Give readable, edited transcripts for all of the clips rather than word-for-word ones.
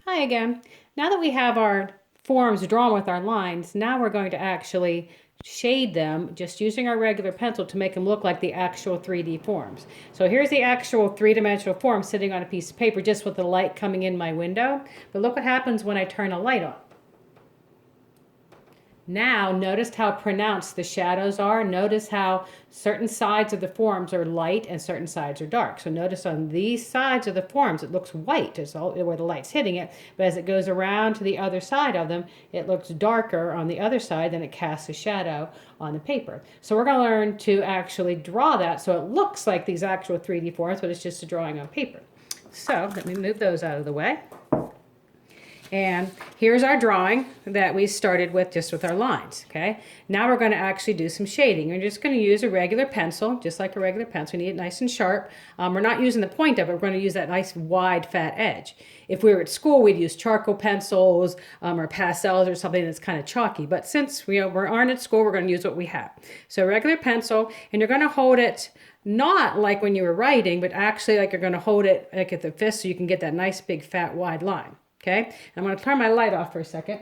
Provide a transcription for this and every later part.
Hi again. Now that we have our forms drawn with our lines, now we're going to actually shade them just using our regular pencil to make them look like the actual 3D forms. So here's the actual three-dimensional form sitting on a piece of paper just with the light coming in my window. But look what happens when I turn a light on. Now, notice how pronounced the shadows are. Notice how certain sides of the forms are light and certain sides are dark. So notice on these sides of the forms, it looks white it's all, where the light's hitting it. But as it goes around to the other side of them, it looks darker on the other side, then it casts a shadow on the paper. So we're going to learn to actually draw that so it looks like these actual 3D forms, but it's just a drawing on paper. So let me move those out of the way. And here's our drawing that we started with just with our lines, okay? Now we're going to actually do some shading. We're just going to use a regular pencil, just like a regular pencil. We need it nice and sharp. We're not using the point of it. We're going to use that nice wide fat edge. If we were at school, we'd use charcoal pencils or pastels or something that's kind of chalky. But since we aren't at school, we're going to use what we have. So regular pencil, and you're going to hold it not like when you were writing, but actually like you're going to hold it like at the fist so you can get that nice big fat wide line. Okay, I'm going to turn my light off for a second.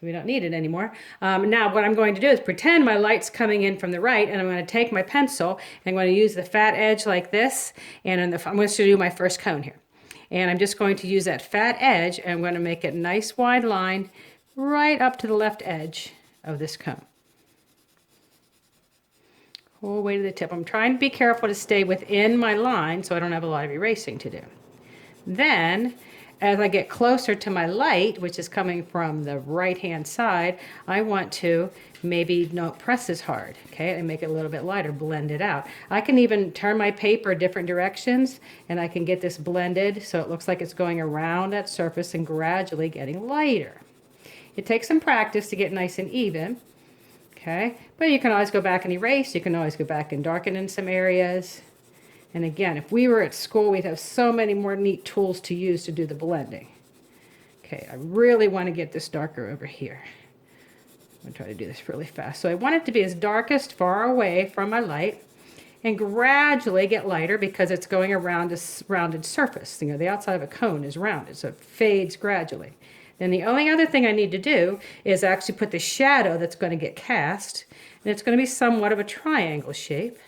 We don't need it anymore. Now what I'm going to do is pretend my light's coming in from the right, and I'm going to take my pencil and I'm going to use the fat edge like this, and I'm going to do my first cone here. And I'm just going to use that fat edge, and I'm going to make it a nice wide line right up to the left edge of this cone. All the way to the tip. I'm trying to be careful to stay within my line so I don't have a lot of erasing to do. Then, as I get closer to my light, which is coming from the right-hand side, I want to maybe not press as hard, okay, and make it a little bit lighter, blend it out. I can even turn my paper different directions, and I can get this blended so it looks like it's going around that surface and gradually getting lighter. It takes some practice to get nice and even, okay, but you can always go back and erase. You can always go back and darken in some areas. And again, if we were at school, we'd have so many more neat tools to use to do the blending. Okay, I really want to get this darker over here. I'm going to try to do this really fast. So I want it to be as darkest far away from my light and gradually get lighter because it's going around a rounded surface. You know, the outside of a cone is rounded, so it fades gradually. Then the only other thing I need to do is actually put the shadow that's going to get cast, and it's going to be somewhat of a triangle shape.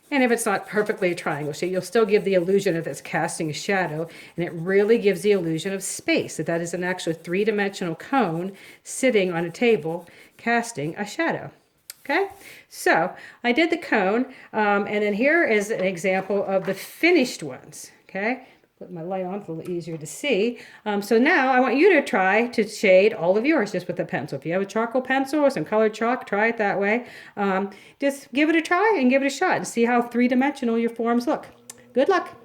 And if it's not perfectly a triangle shape, you'll still give the illusion that it's casting a shadow, and it really gives the illusion of space, that is an actual three-dimensional cone sitting on a table casting a shadow. Okay, so I did the cone, and then here is an example of the finished ones. Okay, put my light on, it's a little easier to see. So now I want you to try to shade all of yours just with a pencil. If you have a charcoal pencil or some colored chalk, try it that way. Just give it a try and give it a shot and see how three-dimensional your forms look. Good luck.